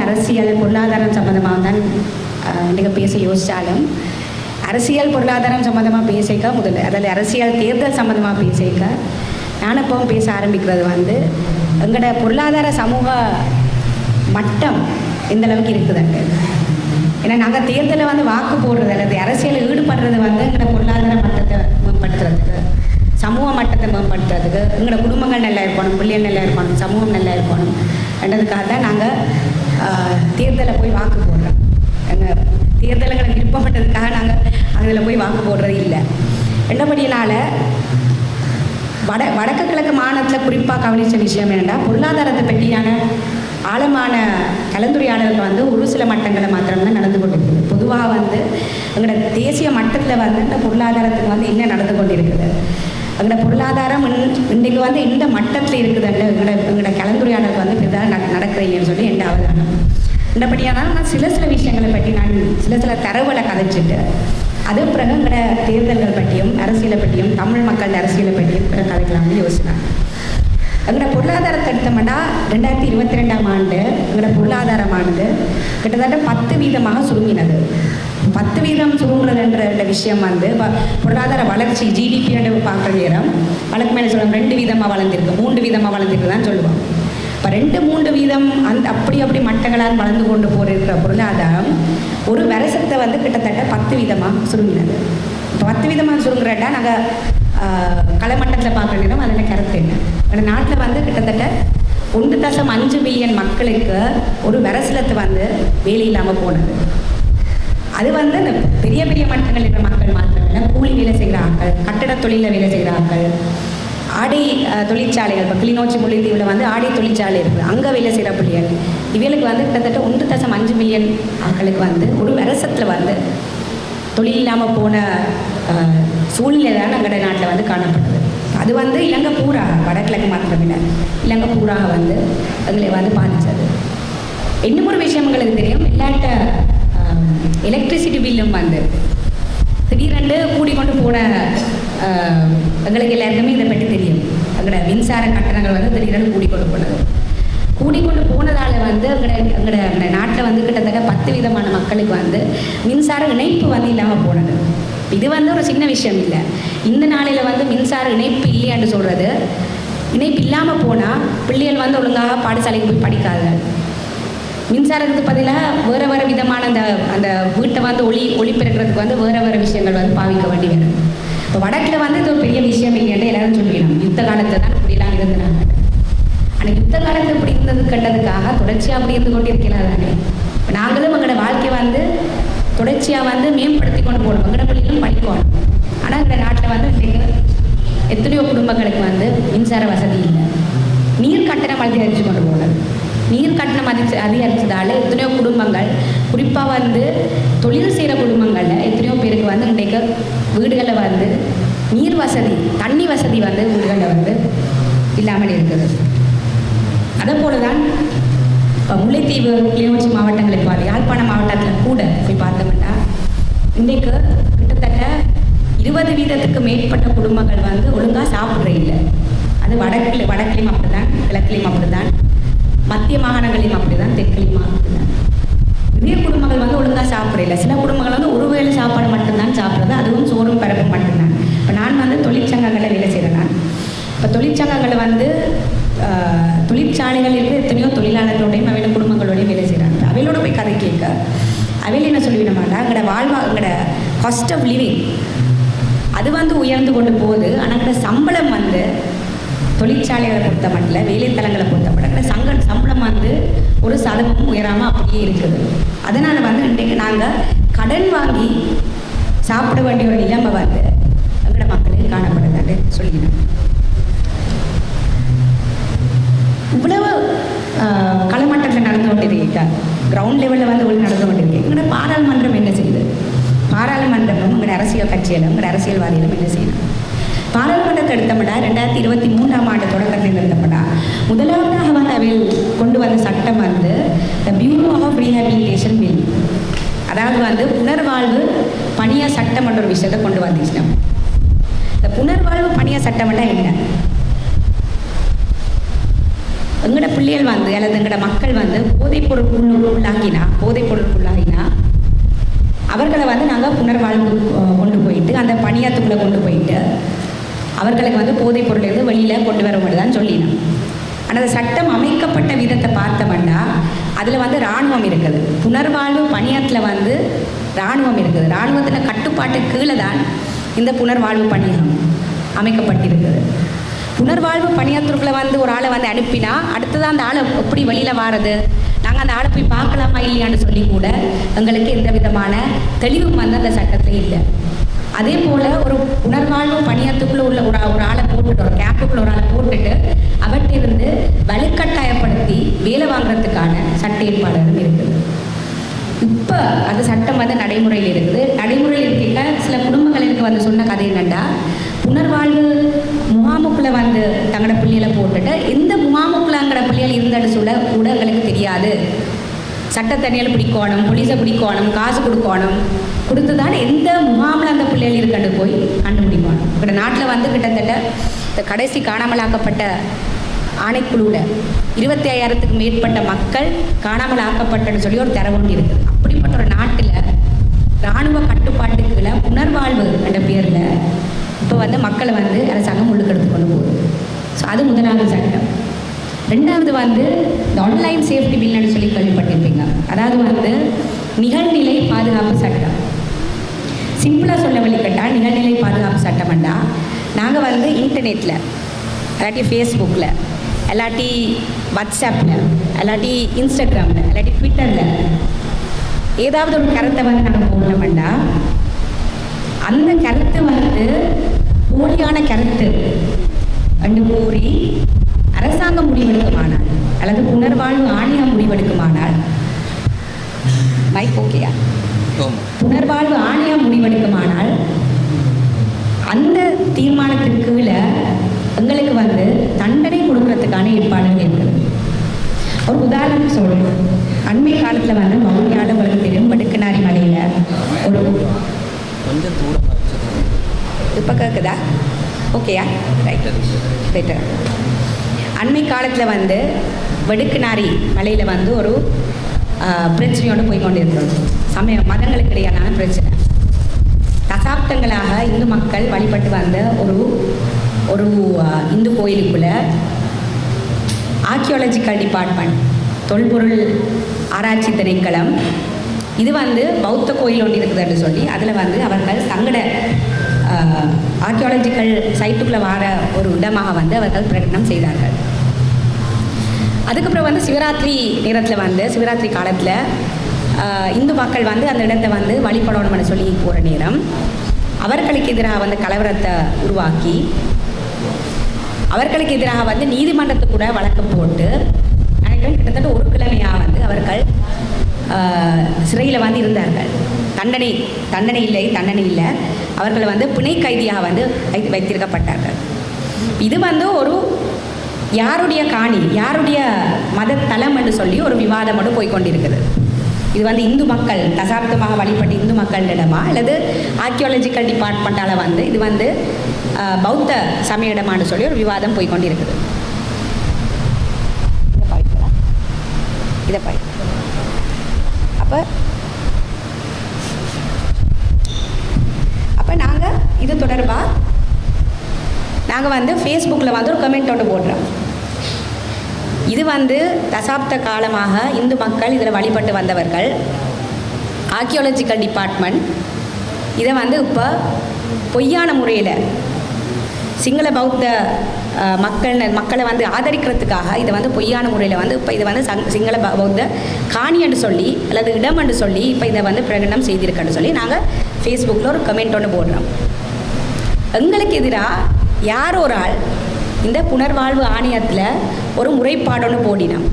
அரசியல் பொருளாதாரம் சம்மந்தமாக தான் இன்றைக்கு பேச யோசித்தாலும் அரசியல் பொருளாதாரம் சம்மந்தமாக பேசிக்க முதல்ல அதில் அரசியல் தேர்தல் சம்மந்தமாக பேசிக்க நான் இப்போவும் பேச ஆரம்பிக்கிறது வந்து எங்களோட பொருளாதார சமூக மட்டம் எந்த அளவுக்கு இருக்குதுங்க. ஏன்னா நாங்கள் தேர்தலில் வந்து வாக்கு போடுறது அல்லது அரசியலில் ஈடுபடுறது வந்து எங்களோட பொருளாதார மட்டத்தை மேம்படுத்துறதுக்கு, சமூக மட்டத்தை மேம்படுத்துறதுக்கு, எங்களோட குடும்பங்கள் நல்லா இருக்கணும், பிள்ளைகள் நல்லா இருக்கணும், சமூகம் நல்லா இருக்கணும் என்றதுக்காக தான் நாங்கள் தேர்தலை போய் வாக்கு போடுறோம். எங்கள் தேர்தல்களை விருப்பப்பட்டதுக்காக நாங்கள் அதில் போய் வாக்கு போடுறது இல்லை. என்னபடியினால் வடக்கு கிழக்கு மாநிலத்தில் குறிப்பாக கவனித்த விஷயம் என்னென்னா பொருளாதாரத்தை பற்றியான ஆழமான கலந்துரையாடல்கள் வந்து ஒரு சில மட்டங்களை மாத்திரம்தான் நடந்து கொண்டிருக்குது. பொதுவாக வந்து எங்களோட தேசிய மட்டத்தில் வந்து இந்த பொருளாதாரத்துக்கு வந்து என்ன நடந்து கொண்டிருக்குது, எங்களோட பொருளாதாரம் இன்றைக்கு வந்து எந்த மட்டத்தில் இருக்குதுன்னு எங்களோட கலந்துரையாடல் வந்து பெரிதாக நடக்கிறீங்கன்னு சொல்லி எந்த அவதானம் இந்தபடியானால் நான் சில விஷயங்களை பற்றி நான் சில தரவுகளை கதைச்சிட்டு அது பிறகு எங்களோட தேர்தல்கள் பற்றியும் அரசியலை பற்றியும் தமிழ் மக்கள் அரசியலை பற்றியும் பிறகு கதைக்கலாம்னு யோசினாங்க. எங்களோட பொருளாதாரத்தை எடுத்தோம்னா 2022ஆம் ஆண்டு எங்களோட பொருளாதாரமானது கிட்டத்தட்ட 10% சுருங்கினது. 10% சுருங்குறதுன்ற விஷயம் வந்து பொருளாதார வளர்ச்சி ஜிடிபி பார்க்குற நேரம் வழக்கு மேலே சொல்லுவோம் 2% வளர்ந்துருக்கு, 3% வளர்ந்துருக்கு தான் சொல்லுவோம். இப்போ 2-3% அந்த அப்படி மட்டங்களால் வளர்ந்து கொண்டு போகிற பொருளாதாரம் ஒரு வருஷத்தை வந்து கிட்டத்தட்ட 10% சுருங்கினது. இப்போ 10% சுருங்குறட்டா நாங்கள் களமட்டத்தில் பார்க்குற நேரம் அதில் கருத்து என்ன, அந்த நாட்டில் வந்து கிட்டத்தட்ட 1.5 பில்லியன் மக்களுக்கு ஒரு வருஷத்து வந்து வேலை இல்லாமல் போனது. அது வந்து இந்த பெரிய மட்டங்கள் இருக்கிற மக்கள் மாத்திரமில்லை, கூலி வேலை செய்கிற ஆட்கள், கட்டட தொழிலில் வேலை செய்கிற ஆட்கள், ஆடை தொழிற்சாலைகள், இப்போ கிளிநொச்சி முல்லைத்தீவில் வந்து ஆடை தொழிற்சாலை இருக்குது, அங்கே வேலை செய்கிற பிள்ளைகள், இவளுக்கு வந்து கிட்டத்தட்ட 1.5 மில்லியன் ஆட்களுக்கு வந்து ஒரு வருஷத்தில் வந்து தொழில் இல்லாமல் போன சூழ்நிலை தான் எங்களோட நாட்டில் வந்து காணப்பட்டது. அது வந்து இலங்கை பூராக வடகிழக்கு மாத்திரமில்லை இலங்கை பூராக வந்து எங்களை வந்து பாதித்தது. இன்னும் ஒரு விஷயம் எங்களுக்கு தெரியும், இல்லாட்ட எலக்ட்ரிசிட்டி பில்லும் வந்து திடீரென்று கூடிக்கொண்டு போன எங்களுக்கு எல்லாருக்குமே இதை பற்றி தெரியும். எங்களோட மின்சார கட்டணங்கள் வந்து திடீரென்று கூடிக்கொண்டு போனதால் வந்து எங்களோட நாட்டில் வந்து கிட்டத்தட்ட 10% மக்களுக்கு வந்து மின்சார இணைப்பு வந்து இல்லாமல் போனது. இது வந்து ஒரு சின்ன விஷயம் இல்லை. இந்த நாளில் வந்து மின்சார இணைப்பு இல்லையான்னு சொல்கிறது, இணைப்பு இல்லாமல் போனால் பிள்ளைகள் வந்து ஒழுங்காக பாடசாலைக்கு போய் படிக்காதுகள். மின்சாரத்துக்கு பதிலாக வேறு விதமான அந்த வீட்டை வந்து ஒளிபெருக்கிறதுக்கு வந்து வேறு விஷயங்கள் வந்து பாவிக்க வேண்டி வரும். இப்போ வடக்கில் வந்து இது ஒரு பெரிய விஷயம் இல்லைன்னு எல்லாரும் சொல்லிடணும். யுத்த காலத்தை தான் இப்படிலாம் இருந்தாங்க. ஆனால் யுத்த காலத்தில் இப்படி இருந்தது கண்டதுக்காக தொடர்ச்சியாக அப்படி இருந்து கொண்டு இருக்கிறார் தானே. இப்போ நாங்களும் எங்களோட வாழ்க்கையை வந்து தொடர்ச்சியாக வந்து மேம்படுத்தி கொண்டு போகணும், எங்களோட பிள்ளைகளும் படிக்கணும். ஆனால் இந்த நாட்டில் வந்து இன்றைக்கு எத்தனையோ குடும்பங்களுக்கு வந்து மின்சார வசதி இல்லை. நீர் கட்டணம் அதிகரித்து கொண்டு போகணும். நீர் கட்டணம் அதிகரித்ததால் எத்தனையோ குடும்பங்கள், குறிப்பாக வந்து தொழில் செய்கிற குடும்பங்களில் எத்தனையோ பேருக்கு வந்து இன்றைக்கு வீடுகளில் வந்து நீர் வசதி, தண்ணி வசதி வந்து வீடுகளில் வந்து இல்லாமல் இருக்குது. அதே போல தான் முல்லைத்தீவு, கிளிநொச்சி மாவட்டங்களை பார்த்து யாழ்ப்பாணம் மாவட்டத்தில் கூட போய் பார்த்தோம்னா இன்றைக்கு கிட்டத்தட்ட 20% மேற்பட்ட குடும்பங்கள் வந்து ஒழுங்காக சாப்பிட்ற இல்லை. அது வடக்கிலையும் அப்படி தான், கிழக்கிலையும் அப்படி தான், மத்திய மாகாணங்களையும் அப்படி தான், தெற்கிலையும் அப்படி தான். நிறைய குடும்பங்கள் வந்து ஒழுங்காக சாப்பிட்ற இல்லை. சில குடும்பங்கள் வந்து ஒரு வேளை சாப்பாடு மட்டும்தான் சாப்பிட்றது, அதுவும் சோறும் பரப்பும் மட்டும்தான். இப்போ நான் வந்து தொழிற்சங்கங்களில் வேலை செய்கிறேன். நான் இப்போ தொழிற்சங்கங்களை வந்து தொழிற்சாலைகள் இருக்குது, எத்தனையோ தொழிலாளர்களோடையும் அவையோட குடும்பங்களோடையும் வேலை செய்கிறாங்க. அவையோட போய் கதை கேட்க அவையில் என்ன சொல்லிவிடமாட்டா, எங்களோட காஸ்ட் ஆஃப் லிவிங் அது வந்து உயர்ந்து கொண்டு போகுது. ஆனால் சம்பளம் வந்து தொழிற்சாலைகளை பொறுத்த மட்டும், வேலைத்தலங்களை பொறுத்த மட்டும் சம்பளம் வந்து ஒரு சதமும் உயராமல் அப்படியே இருக்குது. அதனால் வந்து இன்றைக்கு நாங்கள் கடன் வாங்கி சாப்பிட வேண்டிய ஒரு நிலைமை வந்து எங்களோட மக்களுக்கு காணப்படுதான்னு சொல்லிக்கிறேன். இவ்வளவு களமட்டத்தில் நடந்து கொண்டிருக்க, கிரவுண்ட் லெவலில் வந்து ஒரு நடந்து கொண்டிருக்கு. எங்களோட பாராளுமன்றம் என்ன செய்யுது? பாராளுமன்றமும் எங்களோட அரசியல் கட்சிகளும் எங்களோட அரசியல்வாதிகளும் என்ன செய்யணும்? பாராளுமன்றத்தை எடுத்தப்படா 2023ஆம் ஆண்டு தொடக்கத்தில் எடுத்தப்படா முதலாவதாக வந்து அவையில் கொண்டு வந்த சட்டம் வந்து த பியூரோ ஆஃப் ரீஹாபிலிட்டேஷன் பில், அதாவது வந்து புனர்வாழ்வு பணிய சட்டம் என்ற ஒரு விஷயத்தை கொண்டு வந்துச்சு. இந்த புனர்வாழ்வு பணிய சட்டம்னா என்ன? எங்களோட பிள்ளைகள் வந்து அல்லது எங்களோட மக்கள் வந்து போதைப் பொருளுக்குள்ளாகினா அவர்களை வந்து நாங்கள் புனர்வாழ்வு கொண்டு போயிட்டு அந்த பணியாத்துக்குள்ளே கொண்டு போயிட்டு அவர்களுக்கு வந்து போதைப் பொருளிலிருந்து வெளியில் கொண்டு வர மட்டும் தான் சொல்லினோம். ஆனால் அந்த சட்டம் அமைக்கப்பட்ட விதத்தை பார்த்தோம்னா அதில் வந்து இராணுவம் இருக்குது. புனர்வாழ்வு பணியாத்தில் வந்து இராணுவம் இருக்குது. இராணுவத்தில் கட்டுப்பாட்டு கீழே தான் இந்த புனர்வாழ்வு பணியம் அமைக்கப்பட்டிருக்குது. புனர்வாழ்வு பணியாற்றுக்குள்ளே வந்து ஒரு ஆளை வந்து அனுப்பினா அடுத்ததான் அந்த ஆளை எப்படி வெளியில் வாரது, நாங்கள் அந்த ஆளை போய் பார்க்கலாமா இல்லையான்னு சொல்லி கூட எங்களுக்கு எந்த விதமான தெளிவும் வந்து அந்த சட்டத்தில் இல்லை. அதே போல் ஒரு புனர்வாழ்வு பணியாற்றுக்குள்ளே உள்ள ஒரு ஆளை போட்டுட்டு ஒரு கேம்புக்குள்ள ஒரு ஆளை போட்டுட்டு அவற்றிலிருந்து வலுக்கட்டாயப்படுத்தி வேலை வாங்குறதுக்கான சட்ட ஏற்பாடுகளும் இருக்குது. இப்போ அந்த சட்டம் வந்து நடைமுறையில் இருக்குது. நடைமுறையில் இருக்க சில குடும்பங்களுக்கு வந்து சொன்ன கதை என்னென்னா, புனர்வாழ்வு முகாமுக்குள்ளே வந்து தங்களோட பிள்ளைகளை போட்டுட்டு எந்த முகாமுக்குள்ளங்கிற பிள்ளைகள் இருந்தது சொல்ல கூட எங்களுக்கு தெரியாது. சட்டத்தண்ணியில் பிடிக்கணும், போலீஸை பிடிக்கணும், காசு கொடுத்து தான் எந்த முகாமில் அந்த பிள்ளைகள் இருக்கண்டு போய் கண்டுபிடிக்கணும். இப்போ நாட்டில் வந்து கிட்டத்தட்ட இந்த கடைசி காணாமலாக்கப்பட்ட ஆணைக்குழுவில் 25,000க்கு மேற்பட்ட மக்கள் காணாமல் ஆக்கப்பட்டன்னு சொல்லி ஒரு தரவு இருக்குது. அப்படிப்பட்ட ஒரு நாட்டில் இராணுவ கட்டுப்பாட்டுக்குள்ள புனர்வாழ்வு என்ற பேரில் இப்போ வந்து மக்களை வந்து அரசாங்கம் உள்ளுக்கெடுத்து கொண்டு போகுது. ஸோ அது முதலாவது சட்டம். ரெண்டாவது வந்து இந்த ஆன்லைன் சேஃப்டி பில்லுன்னு சொல்லி கேள்விப்பட்டிருப்பீங்க. அதாவது வந்து நிகழ்நிலை பாதுகாப்பு சட்டம். சிம்பிளாக சொல்ல வழிகட்டால் நிகழ்நிலை பாதுகாப்பு சட்டம்னா நாங்கள் வந்து இன்டர்நெட்டில் இல்லாட்டி ஃபேஸ்புக்கில் இல்லாட்டி வாட்ஸ்அப்பில் இல்லாட்டி இன்ஸ்டாகிராமில் இல்லாட்டி ட்விட்டரில் ஏதாவது ஒரு கருத்தை வந்து நாங்கள் போடணும்னா அந்த கருத்து வந்து போலியான கருத்து என்று கூறி அரசாங்கம் முடிவெடுக்குமானால் அல்லது புனர்வாழ்வு ஆணையம் முடிவெடுக்குமானால் மைக் ஓகேயா, புனர்வாழ்வு ஆணையம் முடிவெடுக்குமானால் அந்த தீர்மானத்திற்கு கீழே எங்களுக்கு வந்து தண்டனை கொடுக்கறதுக்கான ஏற்பாடுகள் இருக்குது. ஒரு உதாரணம் சொல்கிறேன். அண்மை காலத்தில் வந்து மவுனியால் உங்களுக்கு தெரியும், வடுக்கனாரி மலையில் ஒரு கொஞ்சம் தூரம் இப்போ கேட்குதா? ஓகேயா, ரைட் ரைட்டு. அண்மை காலத்தில் வந்து வடுக்கனாரி மலையில் வந்து ஒரு பிரச்சனையோடு போய் கொண்டு இருக்கிறோம். மதங்களுக்கு இடையான பிரச்சனை. தசாப்தங்களாக இந்து மக்கள் வழிபட்டு வந்த ஒரு இந்து கோயிலுக்குள்ள ஆர்கியாலஜிக்கல் டிபார்ட்மெண்ட், தொல்பொருள் ஆராய்ச்சி திணைக்களம், இது வந்து பௌத்த கோயில் ஒன்று இருக்குதுன்னு சொல்லி அதில் வந்து அவர்கள் தங்கட ஆர்கியாலஜிக்கல் சைட்டுக்குள்ளே வர ஒரு இடமாக வந்து அவர்கள் பிரகடனம் செய்தார்கள். அதுக்கப்புறம் வந்து சிவராத்திரி நேரத்தில் வந்து சிவராத்திரி காலத்தில் இந்து மக்கள் வந்து அந்த இடத்தை வந்து வழிபடணும்னு சொல்லி போகிற நேரம் அவர்களுக்கு எதிராக வந்து கலவரத்தை உருவாக்கி அவர்களுக்கு எதிராக வந்து நீதிமன்றத்துக்கு கூட வழக்கு போட்டு நினைக்கிறேன் கிட்டத்தட்ட ஒரு கிழமையாக வந்து அவர்கள் சிறையில் வந்து இருந்தார்கள். தண்டனை இல்லை, அவர்கள் வந்து பிணை கைதியாக வந்து வைத்திருக்கப்பட்டார்கள். இது வந்து ஒரு யாருடைய காணி, யாருடைய மத தலம் என்று சொல்லி ஒரு விவாதம் மட்டும் போய்கொண்டிருக்குது. இது வந்து இந்து மக்கள் தசாப்தமாக வழிபட்டு இந்து மக்களிடமா அல்லது ஆர்கியாலஜிக்கல் டிபார்ட்மெண்ட்டால் வந்து இது வந்து பௌத்த சமய இடமான்னு சொல்லி ஒரு விவாதம் போய்கொண்டிருக்குது. இதை பாய் அப்போ நாங்கள் இது தொடர்பாக நாங்கள் வந்து ஃபேஸ்புக்கில் வந்து ஒரு கமெண்ட் ஒன்று போடுறோம். இது வந்து தசாப்த காலமாக இந்து மக்கள் இதில் வழிபட்டு வந்தவர்கள். ஆர்கியாலஜிக்கல் டிபார்ட்மெண்ட் இதை வந்து இப்போ பொய்யான முறையில் சிங்கள பௌத்த மக்களை வந்து ஆதரிக்கிறதுக்காக இதை வந்து பொய்யான முறையில் வந்து இப்போ இதை வந்து சிங்கள பௌத்த காணி என்று சொல்லி அல்லது இடம் என்று சொல்லி இப்போ இதை வந்து பிரகடனம் செய்திருக்கன்னு சொல்லி நாங்கள் ஃபேஸ்புக்கில் ஒரு கமெண்ட் ஒன்று போடுறோம். எங்களுக்கு எதிராக யார் ஒரு ஆள் இந்த புனர்வாழ்வு ஆணையத்தில் ஒரு முறைப்பாடொன்று போடினோம்.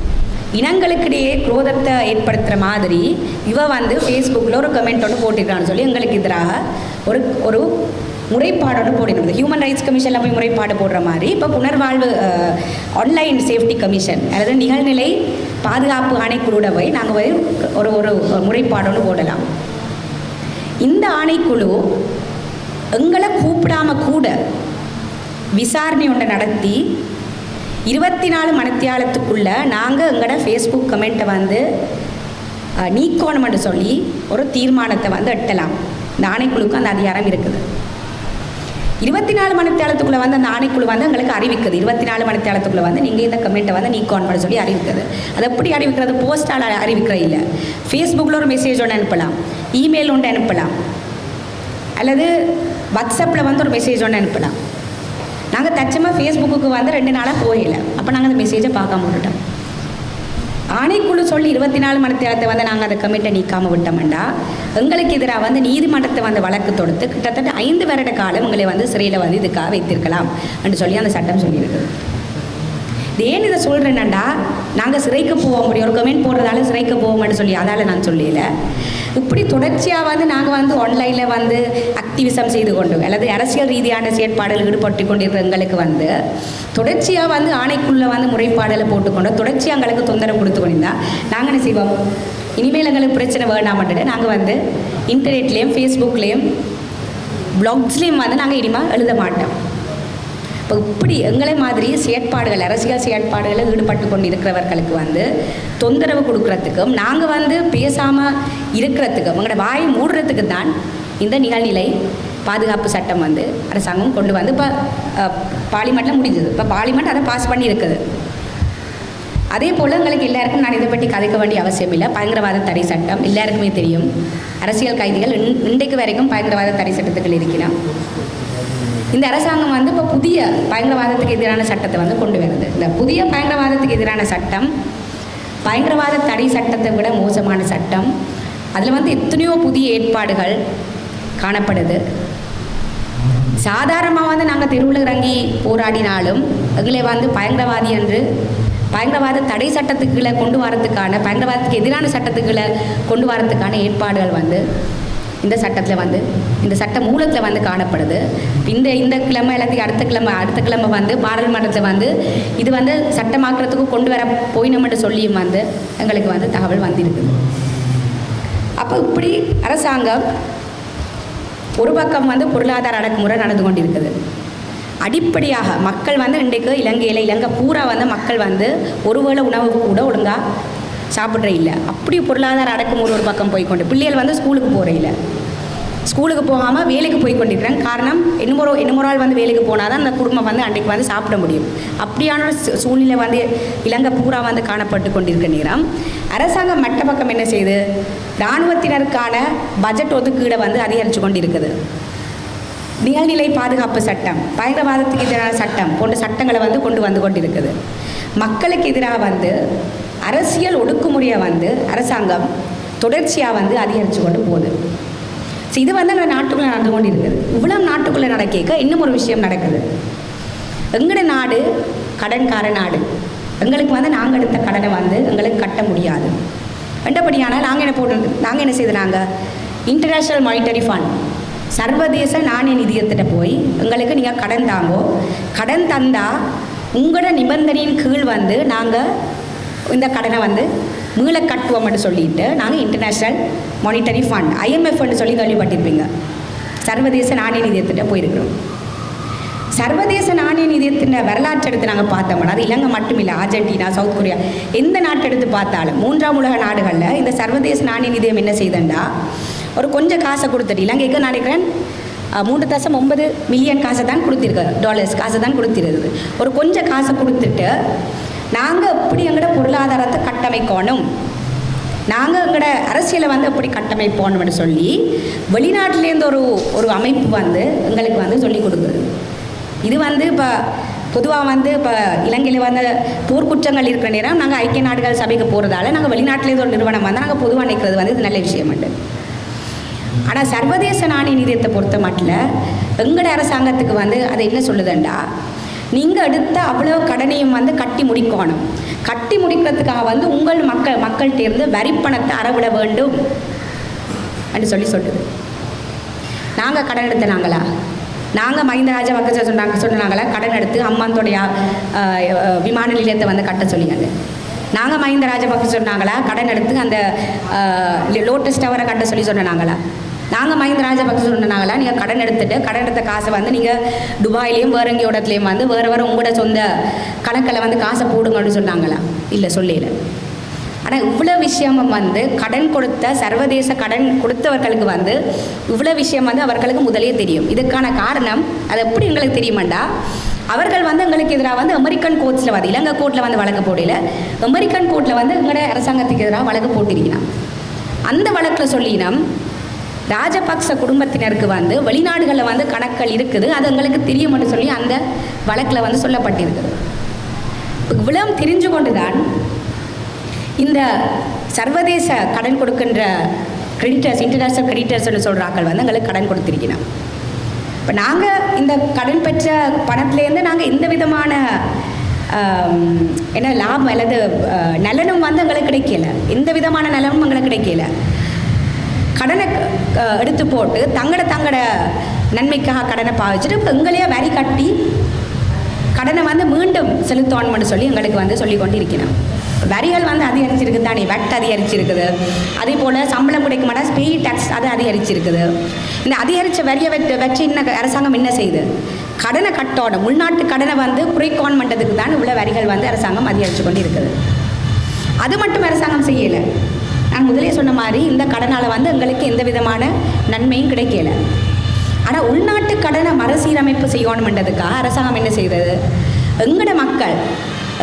இனங்களுக்கிடையே குரோதத்தை ஏற்படுத்துகிற மாதிரி இவ வந்து ஃபேஸ்புக்கில் ஒரு கமெண்ட் ஒன்று போட்டிருக்கான்னு சொல்லி எங்களுக்கு எதிராக ஒரு முறைப்பாடொன்று போடினோம். இந்த ஹியூமன் ரைட்ஸ் கமிஷனில் போய் முறைப்பாடு போடுற மாதிரி இப்போ புனர்வாழ்வு ஆன்லைன் சேஃப்டி கமிஷன் அதாவது நிகழ்நிலை பாதுகாப்பு ஆணைக்குழுட போய் நாங்கள் போய் ஒரு முறைப்பாடொன்று போடலாம். இந்த ஆணைக்குழு எங்களை கூப்பிடாம கூட விசாரணை ஒன்றை நடத்தி 24 மணித்தியாலத்துக்குள்ள நாங்கள் எங்களோட ஃபேஸ்புக் கமெண்ட்டை வந்து நீக்கணும்னு சொல்லி ஒரு தீர்மானத்தை வந்து எட்டலாம். இந்த ஆணைக்குழுக்கு அந்த அதிகாரம் இருக்குது. 24 மணித்தியாலத்துக்குள்ளே வந்து அந்த ஆணைக்குழு வந்து எங்களுக்கு அறிவிக்குது. 24 மணித்தியாலத்துக்குள்ளே வந்து நீங்கள் இந்த கமெண்ட்டை வந்து நீக்கணும்னு சொல்லி அறிவிக்குது. அது எப்படி அறிவிக்கிறது? போஸ்டால் அறிவிக்கிற இல்லை, ஃபேஸ்புக்கில் ஒரு மெசேஜ் ஒன்று அனுப்பலாம், இமெயில் ஒன்று அனுப்பலாம், அல்லது வாட்ஸ்அப்பில் வந்து ஒரு மெசேஜ் ஒன்று அனுப்பலாம். நாங்கள் தச்சமாக ஃபேஸ்புக்கு வந்து 2 நாளாக போகலை. அப்போ நாங்கள் அந்த மெசேஜை பார்க்காம விட்டுட்டோம். ஆணைக்குழு சொல்லி 24 மணித்தியாலத்தை வந்து நாங்கள் அந்த கமெண்ட்டை நீக்காமல் விட்டோம்டா எங்களுக்கு எதிராக வந்து நீதிமன்றத்தை வந்து வழக்கு தொடுத்து கிட்டத்தட்ட 5 வருட காலம் எங்களை வந்து சிறையில் வந்து இதுக்காக வைத்திருக்கலாம் என்று சொல்லி அந்த சட்டம் சொல்லியிருக்குது. ஏன் இதை சொல்கிறேன்னாண்டா, நாங்கள் சிறைக்கு போக முடியும், ஒரு கமெண்ட் போடுறதால சிறைக்கு போவோம்னு சொல்லி அதால் நான் சொல்லல. இப்படி தொடர்ச்சியாக வந்து நாங்கள் வந்து ஆன்லைனில் வந்து ஆக்டிவிசம் செய்து கொண்டு அல்லது அரசியல் ரீதியான செயற்பாடுகள் ஈடுபட்டு கொண்டிருக்கிற எங்களுக்கு வந்து தொடர்ச்சியாக வந்து ஆணைக்குள்ளே வந்து முறைப்பாடுகளை போட்டுக்கொண்டு தொடர்ச்சியாக எங்களுக்கு தொந்தரவு கொடுத்து கொண்டிருந்தால் நாங்கள் என்ன செய்வோம்? இனிமேல் எங்களுக்கு பிரச்சனை வேணாமட்டு நாங்கள் வந்து இன்டர்நெட்லேயும் ஃபேஸ்புக்லேயும் பிளாக்ஸ்லேயும் வந்து நாங்கள் இனிமேல் எழுத மாட்டோம். இப்போ இப்படி எங்களை மாதிரி செயற்பாடுகள் அரசியல் செயற்பாடுகளில் ஈடுபட்டு கொண்டு இருக்கிறவர்களுக்கு வந்து தொந்தரவு கொடுக்கறதுக்கும் நாங்கள் வந்து பேசாமல் இருக்கிறதுக்கும் எங்களோட வாய் மூடுறதுக்கு தான் இந்த நிகழ்நிலை பாதுகாப்பு சட்டம் வந்து அரசாங்கம் கொண்டு வந்து இப்போ பார்லிமெண்ட்டில் முடிஞ்சது. இப்போ பார்லிமெண்ட் அதை பாஸ் பண்ணியிருக்குது. அதே போல் எங்களுக்கு எல்லாருக்கும் நான் இதை பற்றி கதைக்க வேண்டிய அவசியம் இல்லை. பயங்கரவாத தடை சட்டம் எல்லாருக்குமே தெரியும். அரசியல் கைதிகள் இன்றைக்கு வரைக்கும் பயங்கரவாத தடை சட்டத்துக்கள் இருக்கிறோம். இந்த அரசாங்கம் வந்து இப்போ புதிய பயங்கரவாதத்துக்கு எதிரான சட்டத்தை வந்து கொண்டு வருது. இந்த புதிய பயங்கரவாதத்துக்கு எதிரான சட்டம் பயங்கரவாத தடை சட்டத்தை விட மோசமான சட்டம். அதில் வந்து எத்தனையோ புதிய ஏற்பாடுகள் காணப்படுது. சாதாரணமாக வந்து நாங்கள் தெருவில் இறங்கி போராடினாலும் எங்களை வந்து பயங்கரவாதி என்று பயங்கரவாத தடை சட்டத்துக்களை கொண்டு வரத்துக்கான பயங்கரவாதத்துக்கு எதிரான சட்டத்துக்களை கொண்டு வரத்துக்கான ஏற்பாடுகள் வந்து இந்த சட்டத்தில் வந்து இந்த சட்ட மூலத்தில் வந்து காணப்படுது. இந்த கிழமை எல்லாத்தையும் அடுத்த கிழமை வந்து பாராளுமன்றத்தில் வந்து இது வந்து சட்டமாக்குறதுக்கு கொண்டு வர போயினோம்னு சொல்லியும் வந்து எங்களுக்கு வந்து தகவல் வந்திருக்குது. அப்போ இப்படி அரசாங்கம் ஒரு பக்கம் வந்து பொருளாதார அடக்குமுறை நடந்து கொண்டிருக்குது. அடிப்படையாக மக்கள் வந்து இன்றைக்கு இலங்கை பூரா வந்து மக்கள் வந்து ஒருவேளை உணவு கூட ஒழுங்காக சாப்பிட்ற இல்லை. அப்படி பொருளாதார அடக்குமுறை ஒரு பக்கம் போய்கொண்டு பிள்ளைகள் வந்து ஸ்கூலுக்கு போகிற இல்லை, ஸ்கூலுக்கு போகாமல் வேலைக்கு போய் கொண்டிருக்கிறாங்க. காரணம் இன்னொரு ஆள் வந்து வேலைக்கு போனால் தான் அந்த குடும்பம் வந்து அன்றைக்கு வந்து சாப்பிட முடியும். அப்படியான சூழ்நிலை வந்து இலங்கை பூரா வந்து காணப்பட்டு கொண்டிருக்க நேரம் அரசாங்கம் மற்ற பக்கம் என்ன செய்யுது? இராணுவத்தினருக்கான பட்ஜெட் ஒதுக்கீடை வந்து அதிகரித்து கொண்டிருக்குது. நிகழ்நிலை பாதுகாப்பு சட்டம், பயங்கரவாதத்துக்கு எதிரான சட்டம் போன்ற சட்டங்களை வந்து கொண்டு கொண்டிருக்குது. மக்களுக்கு எதிராக வந்து அரசியல் ஒடுக்குமுறையை வந்து அரசாங்கம் தொடர்ச்சியாக வந்து அதிகரித்து கொண்டு போகுது. ஸோ இது வந்து நம்ம நாட்டுக்குள்ளே நடந்து கொண்டு இருக்குது. இவ்வளோ நாட்டுக்குள்ளே நடக்க இன்னும் ஒரு விஷயம் நடக்குது. எங்களோட நாடு கடன்கார நாடு. எங்களுக்கு வந்து நாங்கள் எடுத்த கடனை வந்து எங்களுக்கு கட்ட முடியாது. ரெண்டபடியானால் நாங்கள் என்ன செய்து நாங்கள் இன்டர்நேஷ்னல் மானிட்டரி ஃபண்ட் சர்வதேச நாணய நிதியத்திட்ட போய் எங்களுக்கு நீங்கள் கடன் தாங்கோ, கடன் தந்தால் உங்களோட நிபந்தனையின் கீழ் வந்து நாங்கள் இந்த கடனை வந்து மீள கட்டுவோம்னு சொல்லிட்டு நாங்கள் இன்டர்நேஷ்னல் மானிட்டரி ஃபண்ட் IMFன்னு சொல்லி கேள்விப்பட்டிருப்பீங்க. சர்வதேச நாணய நிதியத்திட்ட போயிருக்கிறோம். சர்வதேச நாணய நிதியத்தின் வரலாற்று எடுத்து நாங்கள் பார்த்தோம்னா அது இலங்கை மட்டும் இல்லை, அர்ஜென்டினா, சவுத் கொரியா, எந்த நாட்டை எடுத்து பார்த்தாலும் 3ஆம் உலக நாடுகளில் இந்த சர்வதேச நாணய நிதியம் என்ன செய்தண்டா ஒரு கொஞ்சம் காசை கொடுத்துட்டு இலங்கைக்கு நான் நினைக்கிறேன் 3.9 மில்லியன் காசை தான் கொடுத்திருக்கு, டாலர்ஸ் காசை தான் கொடுத்திருக்குது. ஒரு கொஞ்சம் காசை கொடுத்துட்டு நாங்கள் எப்படி எங்களோட பொருளாதாரத்தை கட்டமைக்கணும், நாங்கள் எங்களோட அரசியலை வந்து எப்படி கட்டமைப்போம்னு சொல்லி வெளிநாட்டிலேருந்து ஒரு அமைப்பு வந்து எங்களுக்கு வந்து சொல்லி கொடுக்குது. இது வந்து இப்போ பொதுவாக வந்து இப்போ இலங்கையில் வந்து போர்க்குற்றங்கள் இருக்கிற நேரம் நாங்கள் ஐக்கிய நாடுகள் சபைக்கு போகிறதால நாங்கள் வெளிநாட்டிலேருந்து ஒரு நிறுவனம் வந்து நாங்கள் பொதுவாக நிற்கிறது வந்து இது நல்ல விஷயம் உண்டு. ஆனால் சர்வதேச நாணய நிதியத்தை பொறுத்த மட்டும் எங்களோட அரசாங்கத்துக்கு வந்து அதை என்ன சொல்லுதுண்டா, நீங்கள் எடுத்த அவ்வளோ கடனையும் வந்து கட்டி முடிக்கணும், கட்டி முடிக்கிறதுக்காக வந்து உங்கள் மக்கள்கிட்டேருந்து வரிப்பணத்தை அறவிட வேண்டும் அப்படின்னு சொல்லுது. நாங்கள் கடன் எடுத்த நாங்கள் மஹிந்த ராஜபக்ச சொன்னாங்களா கடன் எடுத்து அம்மாந்தோடைய விமான நிலையத்தை வந்து கட்ட சொல்லிங்க. நாங்கள் மஹிந்த ராஜபக்ச சொன்னாங்களா கடன் எடுத்து அந்த லோட்டஸ் டவரை கட்ட சொன்னாங்களா? நாங்கள் மஹிந்த ராஜபக்ச சொன்னாங்களா நீங்கள் கடன் எடுத்த காசை வந்து நீங்கள் துபாயிலையும் வேற எங்கேயோ இடத்துலையும் வந்து வேறு உங்களோட சொந்த கணக்கில் வந்து காசை போடுங்கன்னு சொன்னாங்களா? இல்லை, சொல்லல. ஆனால் இவ்வளோ விஷயமும் வந்து கடன் கொடுத்த சர்வதேச கடன் கொடுத்தவர்களுக்கு வந்து இவ்வளோ விஷயம் வந்து அவர்களுக்கு முதலே தெரியும். இதுக்கான காரணம் அது எப்படி எங்களுக்கு தெரியுமாண்டா, அவர்கள் வந்து எங்களுக்கு எதிராக வந்து அமெரிக்கன் கோர்ட்ஸில் வந்து இலங்கை கோர்ட்டில் வந்து வழக்கு போடல, அமெரிக்கன் கோர்ட்டில் வந்து எங்களோட அரசாங்கத்துக்கு எதிராக வழக்கு போட்டிருக்கணும். அந்த வழக்கில் சொல்லினோம் ராஜபக்ச குடும்பத்தினருக்கு வந்து வெளிநாடுகளில் வந்து கணக்கள் இருக்குது, அது எங்களுக்கு தெரியும்னு சொல்லி அந்த வழக்கில் வந்து சொல்லப்பட்டிருக்குது. இவ்வளவு தெரிஞ்சு கொண்டு தான் இந்த சர்வதேச கடன் கொடுக்கின்ற கிரெடிட்டர்ஸ், இன்டர்நேஷ்னல் கிரெடிட்டர்ஸ்னு சொல்கிறாக்கள் வந்து எங்களுக்கு கடன் கொடுத்திருக்கணும். இப்போ நாங்கள் இந்த கடன் பெற்ற பணத்துலேருந்து நாங்கள் எந்த விதமான என்ன லாபம் அல்லது நலனும் வந்து எங்களுக்கு கிடைக்கல, எந்த விதமான நலனும் எங்களுக்கு கிடைக்கல. கடனை எடுத்து போட்டு தங்கட நன்மைக்காக கடனை பாவிச்சுட்டு இப்போ எங்களையே வரி கட்டி கடனை வந்து மீண்டும் செலுத்தணும்னு சொல்லி எங்களுக்கு வந்து சொல்லி கொண்டு இருக்கணும். வரிகள் வந்து அதிகரிச்சிருக்கு தானே, வட் அதிகரிச்சிருக்குது, அதே போல் சம்பளம் கிடைக்க மாட்டா பே டேக்ஸ் அது அதிகரிச்சிருக்குது. இந்த அதிகரித்த வரியை வச்சு இன்னும் அரசாங்கம் என்ன செய்யுது, கடனை கட்டணும், உள்நாட்டு கடனை வந்து குறைக்கணும் பண்ணுறதுக்கு தான் இவ்வளோ வரிகள் வந்து அரசாங்கம் அதிகரித்து கொண்டு இருக்குது. அது மட்டும் அரசாங்கம் செய்யலை. நான் முதலே சொன்ன மாதிரி இந்த கடனால் வந்து எங்களுக்கு எந்த விதமான நன்மையும் கிடைக்கல. ஆனால் உள்நாட்டு கடனை மறுசீரமைப்பு செய்யணும்ன்றதுக்காக அரசாங்கம் என்ன செய்தது, எங்கட மக்கள்